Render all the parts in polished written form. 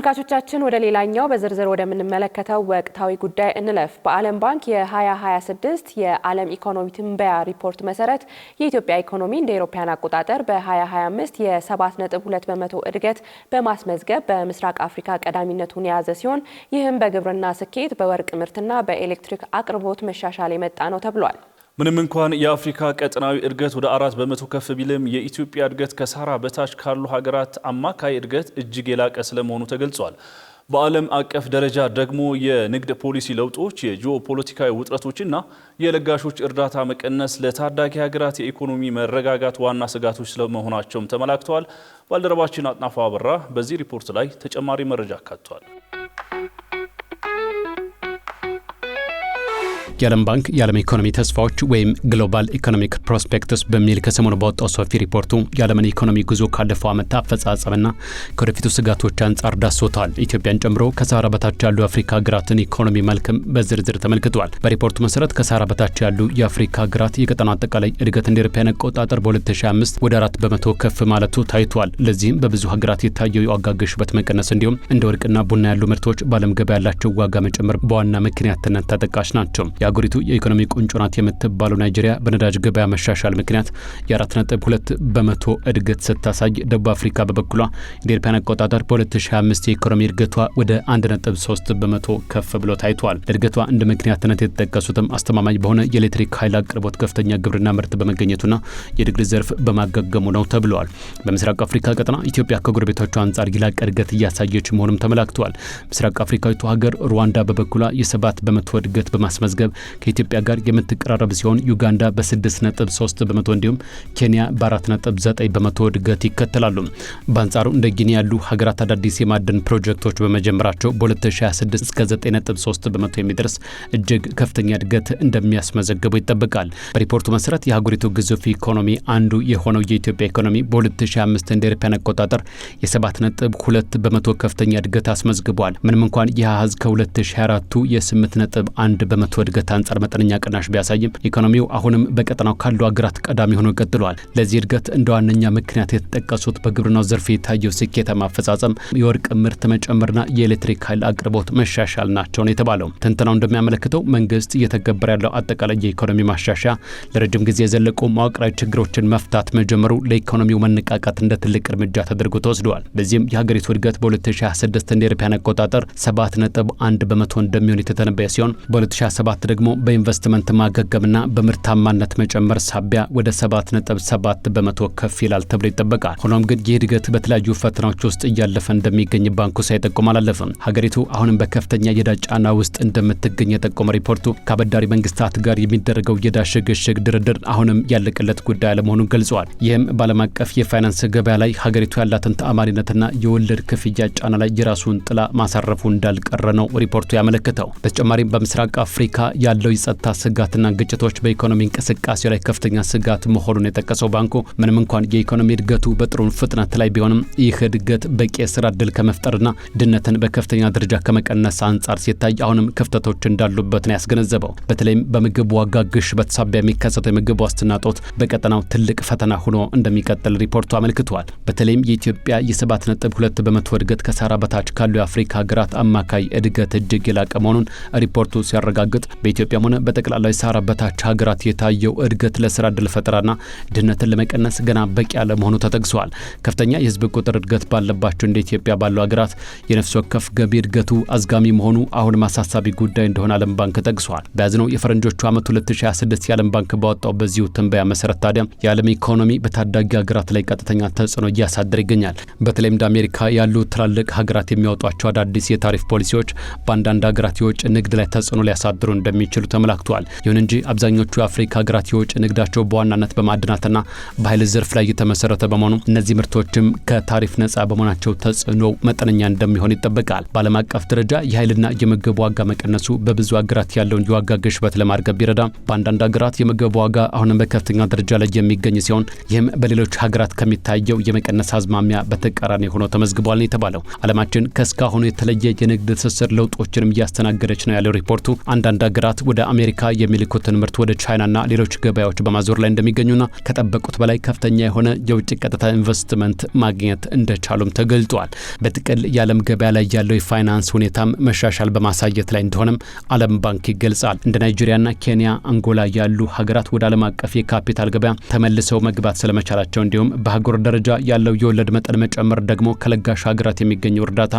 ተመልካቾቻችን ወደ ሌላኛው በዝርዝር ወደምንመለከተው ወቅታዊ ጉዳይ እንለፍ። በዓለም ባንክ የ2026 የዓለም ኢኮኖሚ ትንበያ ሪፖርት መሰረት የኢትዮጵያ ኢኮኖሚ እንደ አውሮፓውያን አቆጣጠር በ2025 የ7.2 በመቶ እድገት በማስመዝገብ በምስራቅ አፍሪካ ቀዳሚነቱን የያዘ ሲሆን ይህም በግብርና ስኬት፣ በወርቅ ምርትና በኤሌክትሪክ አቅርቦት መሻሻል የመጣ ነው ተብሏል። ምንም እንኳን የአፍሪካ ቀጠናዊ እድገት ወደ 4 በመቶ ከፍ ቢልም የኢትዮጵያ እድገት ከሳህራ በታች ካሉ ሀገራት አማካይ እድገት እጅግ የላቀ ስለመሆኑ ተገልጿል። በዓለም አቀፍ ደረጃ ደግሞ የንግድ ፖሊሲ ለውጦች፣ የጂኦፖለቲካዊ ውጥረቶችና የለጋሾች እርዳታ መቀነስ ለታዳጊ ሀገራት የኢኮኖሚ መረጋጋት ዋና ስጋቶች ስለመሆናቸውም ተመላክተዋል። ባልደረባችን አጥናፉ አበራ በዚህ ሪፖርት ላይ ተጨማሪ መረጃ አካቷል። የዓለም ባንክ የዓለም ኢኮኖሚ ተስፋዎች ወይም ግሎባል ኢኮኖሚክ ፕሮስፔክትስ በሚል ከሰሞኑ ባወጣው ሰፊ ሪፖርቱ የዓለምን ኢኮኖሚ ጉዞ ካለፈው ዓመት አፈጻጸምና ከወደፊቱ ስጋቶች አንጻር ዳስሶታል። ኢትዮጵያን ጨምሮ ከሳህራ በታች ያሉ የአፍሪካ ሀገራትን ኢኮኖሚ መልክም በዝርዝር ተመልክቷል። በሪፖርቱ መሰረት ከሳህራ በታች ያሉ የአፍሪካ ሀገራት የቀጠናው አጠቃላይ እድገት እንደ አውሮፓውያን አቆጣጠር በ2025 ወደ 4 በመቶ ከፍ ማለቱ ታይቷል። ለዚህም በብዙ ሀገራት የታየው የዋጋ ግሽበት መቀነስ እንዲሁም እንደ ወርቅና ቡና ያሉ ምርቶች በዓለም ገበያ ያላቸው ዋጋ መጨመር በዋና ምክንያትነት ተጠቃሽ ናቸው። የአገሪቱ የኢኮኖሚ ቁንጮ ናት የምትባለው ናይጄሪያ በነዳጅ ገበያ መሻሻል ምክንያት የ4.2 በመቶ እድገት ስታሳይ፣ ደቡብ አፍሪካ በበኩሏ እንደ አውሮፓውያን አቆጣጠር በ2025 የኢኮኖሚ እድገቷ ወደ 1.3 በመቶ ከፍ ብሎ ታይቷል። ለእድገቷ እንደ ምክንያትነት የተጠቀሱትም አስተማማኝ በሆነ የኤሌክትሪክ ኃይል አቅርቦት፣ ከፍተኛ ግብርና ምርት በመገኘቱና የንግድ ዘርፍ በማገገሙ ነው ተብለዋል። በምስራቅ አፍሪካ ቀጠና ኢትዮጵያ ከጎረቤቶቿ አንጻር የላቀ እድገት እያሳየች መሆኑም ተመላክቷል። ምስራቅ አፍሪካዊቱ ሀገር ሩዋንዳ በበኩሏ የ7 በመቶ እድገት በማስመዝገብ ከኢትዮጵያ ጋር የምትቀራረብ ሲሆን ዩጋንዳ በ6.3 በመቶ እንዲሁም ኬንያ በ4.9 በመቶ እድገት ይከተላሉ። በአንጻሩ እንደ ጊኒ ያሉ ሀገራት አዳዲስ የማዕድን ፕሮጀክቶች በመጀመራቸው በ2026 እስከ 9.3 በመቶ የሚደርስ እጅግ ከፍተኛ እድገት እንደሚያስመዘግቡ ይጠበቃል። በሪፖርቱ መሰረት የሀገሪቱ ግዙፍ ኢኮኖሚ አንዱ የሆነው የኢትዮጵያ ኢኮኖሚ በ2025 እንደ አውሮፓውያን አቆጣጠር የ7.2 በመቶ ከፍተኛ እድገት አስመዝግቧል። ምንም እንኳን ይህ አሃዝ ከ2024ቱ የ8.1 በመቶ እድገት አንጻር መጠነኛ ቅናሽ ቢያሳይም ኢኮኖሚው አሁንም በቀጠናው ካሉ ሀገራት ቀዳሚ ሆኖ ቀጥሏል። ለዚህ እድገት እንደ ዋነኛ ምክንያት የተጠቀሱት በግብርናው ዘርፍ የታየው ስኬታማ አፈጻጸም፣ የወርቅ ምርት መጨመርና የኤሌክትሪክ ኃይል አቅርቦት መሻሻል ናቸው ነው የተባለው። ትንተናው እንደሚያመለክተው መንግስት እየተገበረ ያለው አጠቃላይ የኢኮኖሚ ማሻሻያ ለረጅም ጊዜ የዘለቁ መዋቅራዊ ችግሮችን መፍታት መጀመሩ ለኢኮኖሚው መነቃቃት እንደ ትልቅ እርምጃ ተደርጎ ተወስደዋል። በዚህም የሀገሪቱ እድገት በ2026 እንደ አውሮፓውያን አቆጣጠር 7.1 በመቶ እንደሚሆን የተተነበየ ሲሆን በ2027 ደግሞ በኢንቨስትመንት ማገገምና በምርታማነት መጨመር ሳቢያ ወደ 7.7 በመቶ ከፍ ይላል ተብሎ ይጠበቃል። ሆኖም ግን ይህ እድገት በተለያዩ ፈተናዎች ውስጥ እያለፈ እንደሚገኝ ባንኩ ሳይጠቁም አላለፈም። ሀገሪቱ አሁንም በከፍተኛ የዕዳ ጫና ውስጥ እንደምትገኝ የጠቆመ ሪፖርቱ ከአበዳሪ መንግስታት ጋር የሚደረገው የዕዳ ሽግሽግ ድርድር አሁንም ያለቀለት ጉዳይ አለመሆኑን ገልጿል። ይህም በዓለም አቀፍ የፋይናንስ ገበያ ላይ ሀገሪቱ ያላትን ተአማኒነትና የወለድ ክፍያ ጫና ላይ የራሱን ጥላ ማሳረፉ እንዳልቀረ ነው ሪፖርቱ ያመለከተው። በተጨማሪም በምስራቅ አፍሪካ ያለው የጸጥታ ስጋትና ግጭቶች በኢኮኖሚ እንቅስቃሴ ላይ ከፍተኛ ስጋት መሆኑን የጠቀሰው ባንኩ ምንም እንኳን የኢኮኖሚ እድገቱ በጥሩ ፍጥነት ላይ ቢሆንም ይህ እድገት በቂ የስራ ዕድል ከመፍጠርና ድህነትን በከፍተኛ ደረጃ ከመቀነስ አንጻር ሲታይ አሁንም ክፍተቶች እንዳሉበት ነው ያስገነዘበው። በተለይም በምግብ ዋጋ ግሽበት ሳቢያ የሚከሰተው የምግብ ዋስትና እጦት በቀጠናው ትልቅ ፈተና ሆኖ እንደሚቀጥል ሪፖርቱ አመልክቷል። በተለይም የኢትዮጵያ የ7.2 በመቶ እድገት ከሳህራ በታች ካሉ የአፍሪካ ሀገራት አማካይ እድገት እጅግ የላቀ መሆኑን ሪፖርቱ ሲያረጋግጥ በኢትዮጵያም ሆነ በጠቅላላው የሳህራ በታች ሀገራት የታየው እድገት ለስራ ዕድል ፈጠራና ድህነትን ለመቀነስ ገና በቂ ያለመሆኑ ተጠቅሷል። ከፍተኛ የህዝብ ቁጥር እድገት ባለባቸው እንደ ኢትዮጵያ ባሉ ሀገራት የነፍስ ወከፍ ገቢ እድገቱ አዝጋሚ መሆኑ አሁን ማሳሳቢ ጉዳይ እንደሆነ ዓለም ባንክ ጠቅሷል። በያዝነው የፈረንጆቹ ዓመት 2026 የዓለም ባንክ ባወጣው በዚሁ ትንበያ መሰረት ታዲያ የዓለም ኢኮኖሚ በታዳጊ ሀገራት ላይ ቀጥተኛ ተጽዕኖ እያሳደረ ይገኛል። በተለይም እንደ አሜሪካ ያሉ ትላልቅ ሀገራት የሚያወጧቸው አዳዲስ የታሪፍ ፖሊሲዎች በአንዳንድ ሀገራት የውጭ ንግድ ላይ ተጽዕኖ ሊያሳድሩ እንደሚችሉ ተመላክቷል። ይሁን እንጂ አብዛኞቹ የአፍሪካ ሀገራት የውጭ ንግዳቸው በዋናነት በማዕድናትና በኃይል ዘርፍ ላይ የተመሰረተ በመሆኑ እነዚህ ምርቶችም ከታሪፍ ነጻ በመሆናቸው ተጽዕኖ መጠነኛ እንደሚሆን ይጠበቃል። በዓለም አቀፍ ደረጃ የኃይልና የምግብ ዋጋ መቀነሱ በብዙ ሀገራት ያለውን የዋጋ ግሽበት ለማርገብ ቢረዳም በአንዳንድ ሀገራት የምግብ ዋጋ አሁንም በከፍተኛ ደረጃ ላይ የሚገኝ ሲሆን ይህም በሌሎች ሀገራት ከሚታየው የመቀነስ አዝማሚያ በተቃራኒ ሆኖ ተመዝግቧል ነው የተባለው። ዓለማችን ከእስካሁኑ የተለየ የንግድ ትስስር ለውጦችንም እያስተናገደች ነው ያለው ሪፖርቱ አንዳንድ ሀገራት ሀገራት ወደ አሜሪካ የሚልኩትን ምርት ወደ ቻይናና ሌሎች ገበያዎች በማዞር ላይ እንደሚገኙና ከጠበቁት በላይ ከፍተኛ የሆነ የውጭ ቀጥታ ኢንቨስትመንት ማግኘት እንደቻሉም ተገልጧል። በጥቅል የዓለም ገበያ ላይ ያለው የፋይናንስ ሁኔታም መሻሻል በማሳየት ላይ እንደሆነም ዓለም ባንክ ይገልጻል። እንደ ናይጄሪያና ኬንያ፣ አንጎላ ያሉ ሀገራት ወደ ዓለም አቀፍ የካፒታል ገበያ ተመልሰው መግባት ስለመቻላቸው እንዲሁም በአህጉር ደረጃ ያለው የወለድ መጠን መጨመር ደግሞ ከለጋሽ ሀገራት የሚገኘው እርዳታ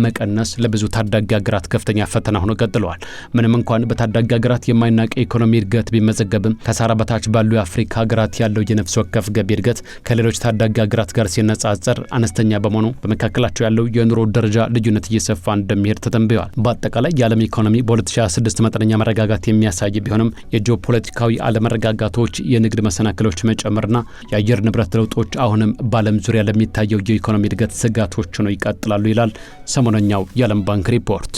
መቀነስ ለብዙ ታዳጊ ሀገራት ከፍተኛ ፈተና ሆኖ ቀጥለዋል። ምንም እንኳን በታዳጊ ሀገራት የማይናቅ ኢኮኖሚ እድገት ቢመዘገብም ከሳራ በታች ባሉ የአፍሪካ ሀገራት ያለው የነፍስ ወከፍ ገቢ እድገት ከሌሎች ታዳጊ ሀገራት ጋር ሲነጻጸር አነስተኛ በመሆኑ በመካከላቸው ያለው የኑሮ ደረጃ ልዩነት እየሰፋ እንደሚሄድ ተተንብየዋል። በአጠቃላይ የዓለም ኢኮኖሚ በ2026 መጠነኛ መረጋጋት የሚያሳይ ቢሆንም የጂኦፖለቲካዊ አለመረጋጋቶች፣ የንግድ መሰናክሎች መጨመርና የአየር ንብረት ለውጦች አሁንም በዓለም ዙሪያ ለሚታየው የኢኮኖሚ እድገት ስጋቶች ሆነው ይቀጥላሉ ይላል ሰሞነኛው የዓለም ባንክ ሪፖርት።